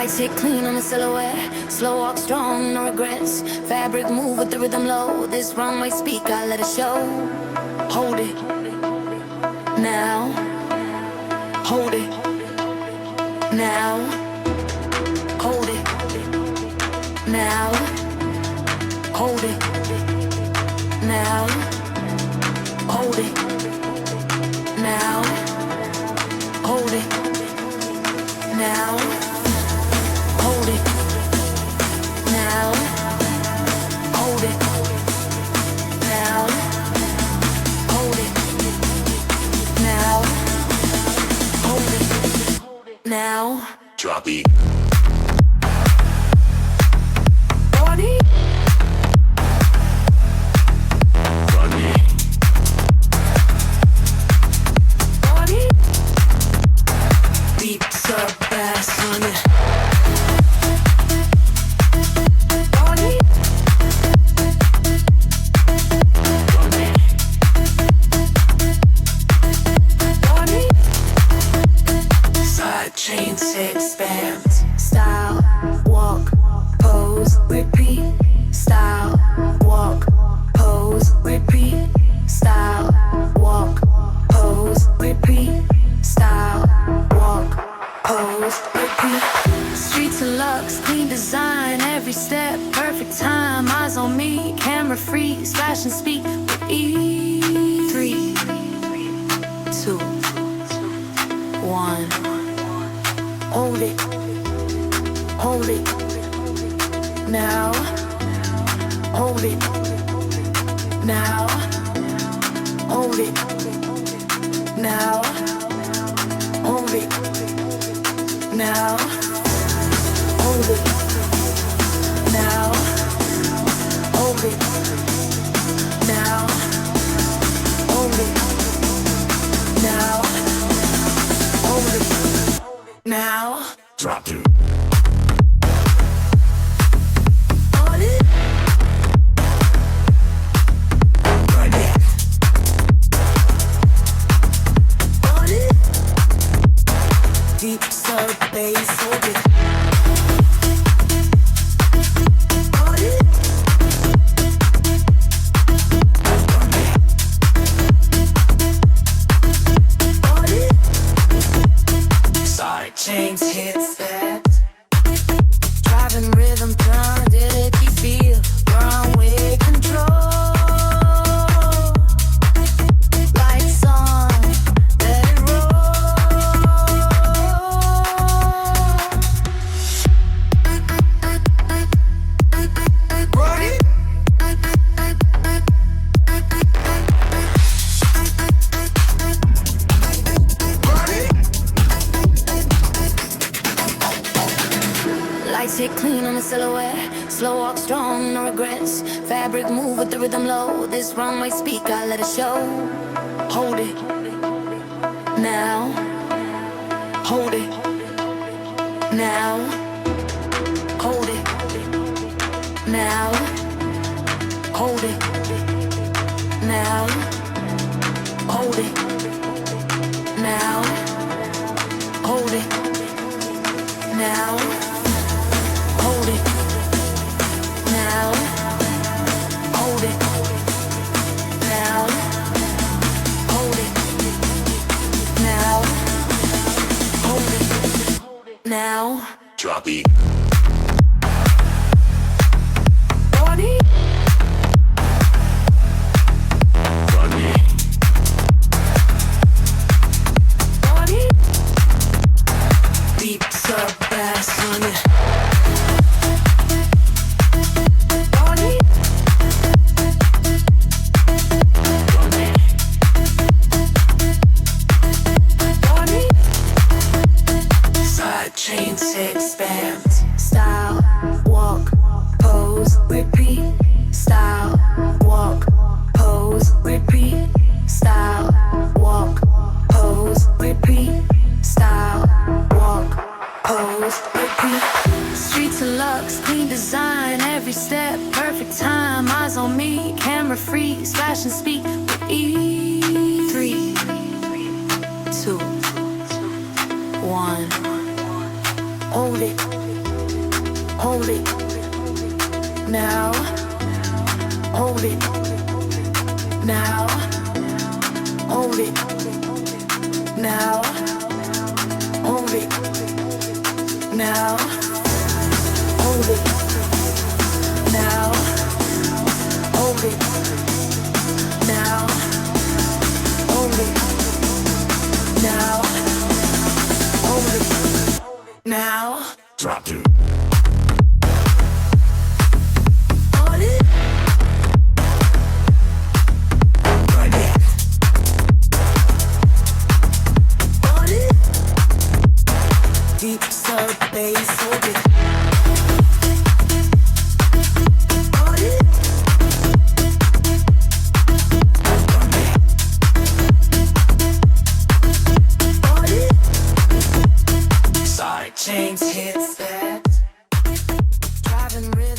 Lights hit clean on the silhouette. Slow walk strong, no regrets. Fabric move with the rhythm low. This runway speak, I let it show. Hold it now. Hold it now. Hold it now. Hold it now. Hold it now. Hold it now. Hold it now. Hold it now. Hold it now. Hold it now. Drop it. Body. Run it. Body. Beats up bass on it. Body. Run it. Body. Side chains expand. Style, walk, pose, repeat. Style, walk, pose, repeat. Style, walk, pose, repeat. Style, walk, pose, repeat. Streets and lux, clean design, every step, perfect time. Eyes on me, camera free, splash and speak with E. 3, 2, 1. Hold it. Hold it now. Hold it now. Hold it now. Hold it now. Hold it now. Hold it now. Hold it now. Hold it now. Drop it. Hold it. Run it. Hold it. Deep sub bass. Hold it. Hold it. Run it. Hold it. Side chains hits that. Driving rhythm, drum, did it you feel? Runway control. Lights on, let it roll. Run it. Run it. Lights hit clean on the silhouette. Slow walk strong, no regrets. Fabric move with the rhythm low. This runway speak, I let it show. Hold it now. Hold it now. Hold it now. Hold it now. Hold it now. Hold it now. Hold it now. Hold it now. Hold it now. Hold it now. Drop it. Body. Run it. Body. Beats up bass on it. Body. Run it. Body. Side chains expand. Style, walk, pose, repeat. Style, walk, pose, repeat. Style, walk, pose, repeat. Style, walk, pose, repeat. Streets and lux, clean design, every step, perfect time. Eyes on me, camera free, splash and speak with E. 3, 2, 1. Hold it hold it now, hold it now, hold it now, hold it now, hold it now, hold it now, hold it now, hold it now. Drop to. Hold it. Run it. Hold it. Deep serve bass, hold it. Hold it. Run it. Hold it. Side Chains hits that. Driving real